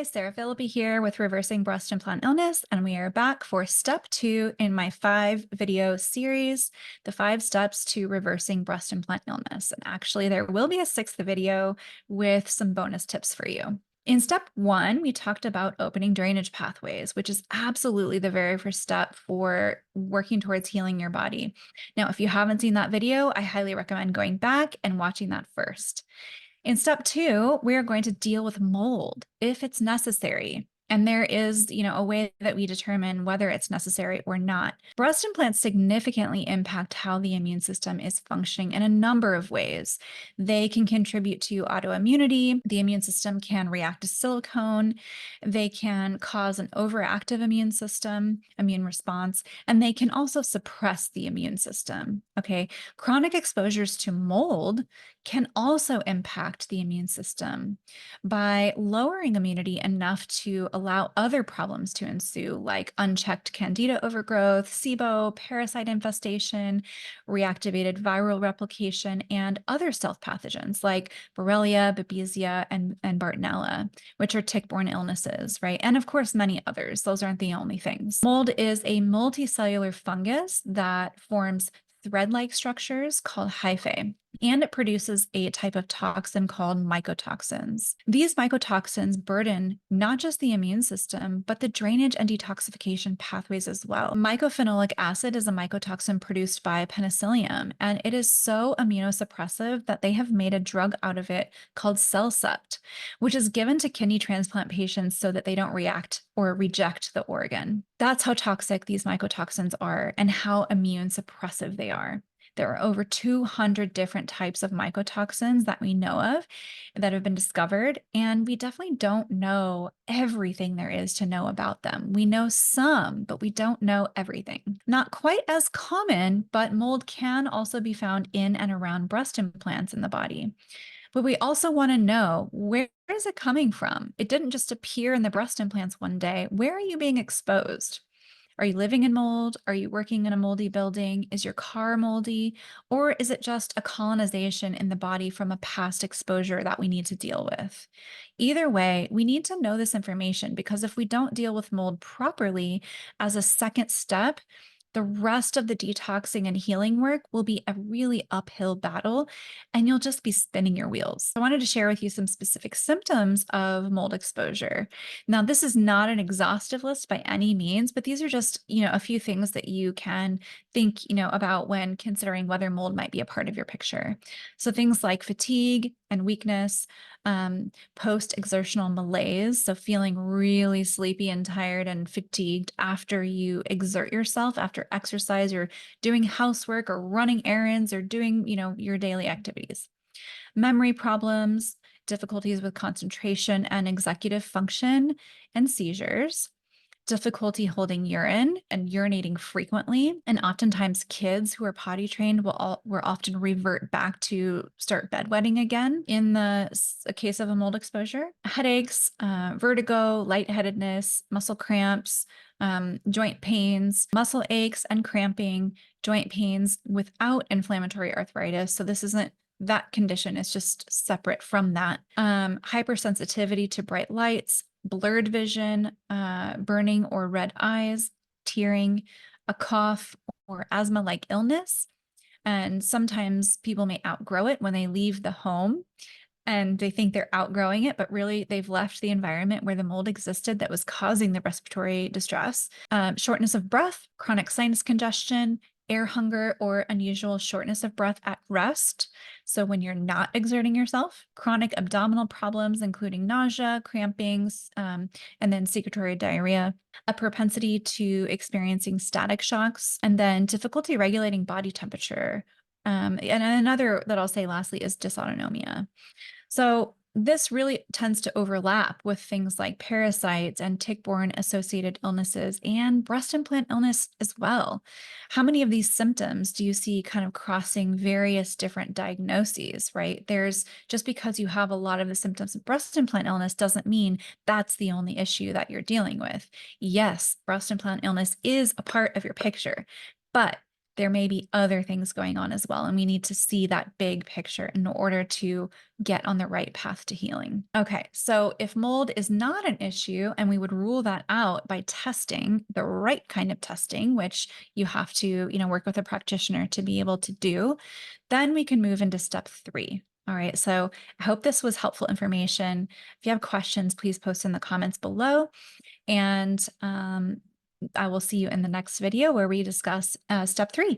Hi, Sarah Philippi here with Reversing Breast Implant Illness, and we are back for step 2 in my 5-video series, the 5 steps to reversing breast implant illness. And actually, there will be a 6th video with some bonus tips for you. In step 1, we talked about opening drainage pathways, which is absolutely the very first step for working towards healing your body. Now, if you haven't seen that video, I highly recommend going back and watching that first. In step 2, we're going to deal with mold if it's necessary. And there is, a way that we determine whether it's necessary or not. Breast implants significantly impact how the immune system is functioning in a number of ways. They can contribute to autoimmunity. The immune system can react to silicone. They can cause an overactive immune response, and they can also suppress the immune system. Okay. Chronic exposures to mold can also impact the immune system by lowering immunity enough to allow other problems to ensue, like unchecked candida overgrowth, SIBO, parasite infestation, reactivated viral replication, and other stealth pathogens like Borrelia, Babesia, and Bartonella, which are tick-borne illnesses, right? And of course, many others. Those aren't the only things. Mold is a multicellular fungus that forms thread-like structures called hyphae, and it produces a type of toxin called mycotoxins. These mycotoxins burden not just the immune system, but the drainage and detoxification pathways as well. Mycophenolic acid is a mycotoxin produced by penicillium, and it is so immunosuppressive that they have made a drug out of it called Cellcept, which is given to kidney transplant patients so that they don't react or reject the organ. That's how toxic these mycotoxins are and how immune suppressive they are. There are over 200 different types of mycotoxins that we know of that have been discovered, and we definitely don't know everything there is to know about them. We know some, but we don't know everything. Not quite as common, but mold can also be found in and around breast implants in the body. But we also want to know, where is it coming from? It didn't just appear in the breast implants one day. Where are you being exposed? Are you living in mold? Are you working in a moldy building? Is your car moldy? Or is it just a colonization in the body from a past exposure that we need to deal with? Either way, we need to know this information, because if we don't deal with mold properly as a second step, the rest of the detoxing and healing work will be a really uphill battle, and you'll just be spinning your wheels. I wanted to share with you some specific symptoms of mold exposure. Now, this is not an exhaustive list by any means, but these are just, a few things that you can think, about when considering whether mold might be a part of your picture. So things like fatigue and weakness, post-exertional malaise, so feeling really sleepy and tired and fatigued after you exert yourself, after exercise, or doing housework or running errands or doing, your daily activities. Memory problems, difficulties with concentration and executive function, and seizures. Difficulty holding urine and urinating frequently. And oftentimes kids who are potty trained will often revert back to start bedwetting again in the case of a mold exposure. Headaches, vertigo, lightheadedness, muscle cramps, joint pains, muscle aches and cramping, joint pains without inflammatory arthritis. So this isn't that condition, is just separate from that. Hypersensitivity to bright lights, blurred vision, burning or red eyes, tearing, a cough or asthma-like illness. And sometimes people may outgrow it when they leave the home and they think they're outgrowing it, but really they've left the environment where the mold existed that was causing the respiratory distress. Shortness of breath, chronic sinus congestion, air hunger, or unusual shortness of breath at rest. So when you're not exerting yourself, chronic abdominal problems, including nausea, crampings, and then secretory diarrhea, a propensity to experiencing static shocks, and then difficulty regulating body temperature. And another that I'll say lastly is dysautonomia. So this really tends to overlap with things like parasites and tick-borne associated illnesses and breast implant illness as well. How many of these symptoms do you see kind of crossing various different diagnoses, right? Just because you have a lot of the symptoms of breast implant illness doesn't mean that's the only issue that you're dealing with. Yes, breast implant illness is a part of your picture, but there may be other things going on as well. And we need to see that big picture in order to get on the right path to healing. Okay, so if mold is not an issue, and we would rule that out by testing the right kind of testing, which you have to, work with a practitioner to be able to do, then we can move into step 3. All right, so I hope this was helpful information. If you have questions, please post in the comments below. And I will see you in the next video where we discuss step 3.